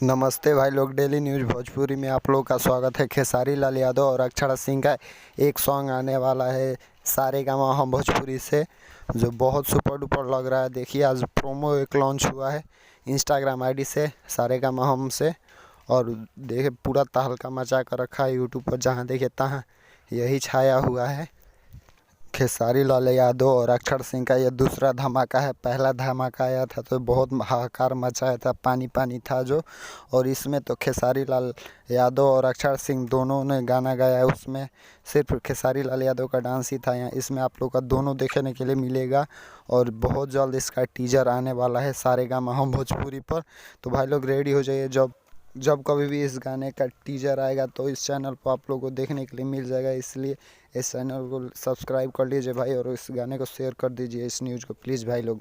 नमस्ते भाई लोग, डेली न्यूज़ भोजपुरी में आप लोग का स्वागत है। खेसारी लाल यादव और अक्षरा सिंह का एक सॉन्ग आने वाला है सारेगामा हम भोजपुरी से, जो बहुत सुपर डुपर लग रहा है। देखिए, आज प्रोमो एक लॉन्च हुआ है इंस्टाग्राम आईडी से, सारेगामा हम से। और देखिए, पूरा तहलका मचा कर रखा है यूट्यूब पर, जहाँ देखे तहाँ यही छाया हुआ है। खेसारी लाल यादव और अक्षर सिंह का यह दूसरा धमाका है। पहला धमाका आया था तो बहुत हाहाकार मचाया था, पानी पानी था जो। और इसमें तो खेसारी लाल यादव और अक्षर सिंह दोनों ने गाना गाया है। उसमें सिर्फ खेसारी लाल यादव का डांस ही था। यहाँ इसमें आप लोग का दोनों देखने के लिए मिलेगा। और बहुत जल्द इसका टीजर आने वाला है सारेगामा हम भोजपुरी पर। तो भाई लोग रेडी हो जाइए, जब जब कभी भी इस गाने का टीजर आएगा तो इस चैनल पर आप लोगों को देखने के लिए मिल जाएगा। इसलिए इस चैनल को सब्सक्राइब कर लीजिए भाई, और इस गाने को शेयर कर दीजिए, इस न्यूज़ को प्लीज़ भाई लोग।